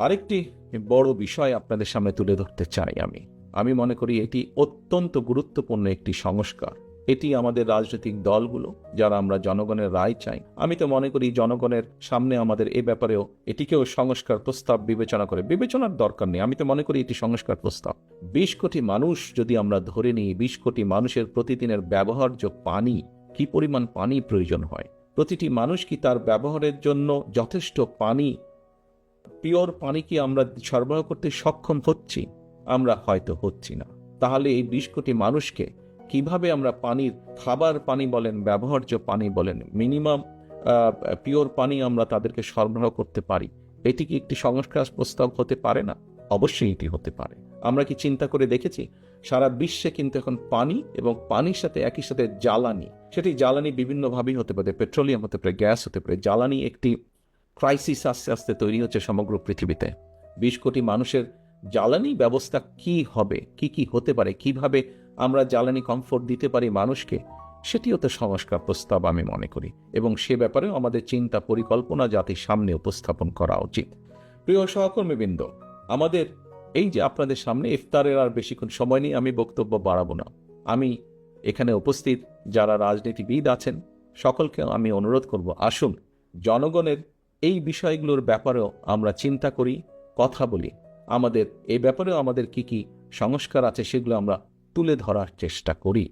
আরেকটি বড় বিষয় আপনাদের সামনে তুলে ধরতে চাই। আমি মনে করি এটি অত্যন্ত গুরুত্বপূর্ণ একটি সংস্কার। এটি আমাদের রাজনৈতিক দলগুলো, যারা আমরা জনগণের রায় চাই, আমি তো মনে করি জনগণের সামনে আমাদের এ ব্যাপারেও এটিকেও সংস্কার প্রস্তাব বিবেচনার দরকার নেই। আমি তো মনে করি এটি সংস্কার প্রস্তাব। ২০ কোটি মানুষ যদি আমরা ধরে নিই, ২০ কোটি মানুষের প্রতিদিনের ব্যবহার্য পানি, কি পরিমাণ পানি প্রয়োজন হয়, প্রতিটি মানুষ কি তার ব্যবহারের জন্য যথেষ্ট পানি, পিওর পানি কি আমরা সরবরাহ করতে সক্ষম হচ্ছি? আমরা হয়তো হচ্ছি না। তাহলে এই ২০ কোটি মানুষকে কিভাবে আমরা পানির, খাবার পানি বলেন, ব্যবহার্য পানি বলেন, মিনিমাম পিওর পানি আমরা তাদেরকে সরবরাহ করতে পারি? এটি কি একটি সংস্কার প্রস্তাব হতে পারে না? অবশ্যই এটি হতে পারে। আমরা কি চিন্তা করে দেখেছি সারা বিশ্বে কিন্তু এখন পানি এবং পানির সাথে একই সাথে জ্বালানি, সেটি জ্বালানি বিভিন্নভাবেই হতে পারে, পেট্রোলিয়াম হতে পারে, গ্যাস হতে পারে, জ্বালানি একটি ক্রাইসিস আস্তে আস্তে তৈরি হচ্ছে সমগ্র পৃথিবীতে। ২০ কোটি মানুষের জ্বালানি ব্যবস্থা কি হবে, কি হতে পারে, কিভাবে আমরা জ্বালানি কমফোর্ট দিতে পারি মানুষকে, সেটিও তো সংস্কার প্রস্তাব আমি মনে করি। এবং সে ব্যাপারেও আমাদের চিন্তা পরিকল্পনা জাতির সামনে উপস্থাপন করা উচিত। প্রিয় সহকর্মীবৃন্দ, আমাদের এই যে আপনাদের সামনে ইফতারের আর বেশিক্ষণ সময় নেই, আমি বক্তব্য বাড়াবো না। আমি এখানে উপস্থিত যারা রাজনীতিবিদ আছেন সকলকে আমি অনুরোধ করব, আসুন জনগণের এই বিষয়গুলোর ব্যাপারেও আমরা চিন্তা করি, কথা বলি। আমাদের এই ব্যাপারেও আমাদের কি কি সংস্কার আছে সেগুলো আমরা তুলে ধরার চেষ্টা করি।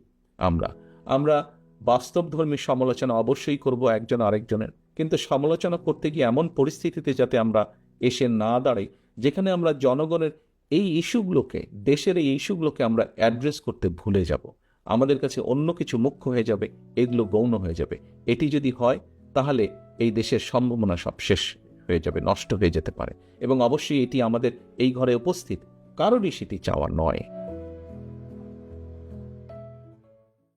আমরা বাস্তবধর্মী সমালোচনা অবশ্যই করব একজন আরেকজনের, কিন্তু সমালোচনা করতে গিয়ে এমন পরিস্থিতিতে যাতে আমরা এসে না দাঁড়াই যেখানে আমরা জনগণের এই ইস্যুগুলোকে, দেশের এই ইস্যুগুলোকে আমরা অ্যাড্রেস করতে ভুলে যাব। আমাদের কাছে অন্য কিছু মুখ্য হয়ে যাবে, এগুলো গৌণ হয়ে যাবে। এটি যদি হয় তাহলে এই দেশের সম্ভাবনা সব শেষ হয়ে যাবে, নষ্ট হয়ে যেতে পারে। এবং অবশ্যই এটি আমাদের এই ঘরে উপস্থিত কারোরই সেটি চাওয়া নয়।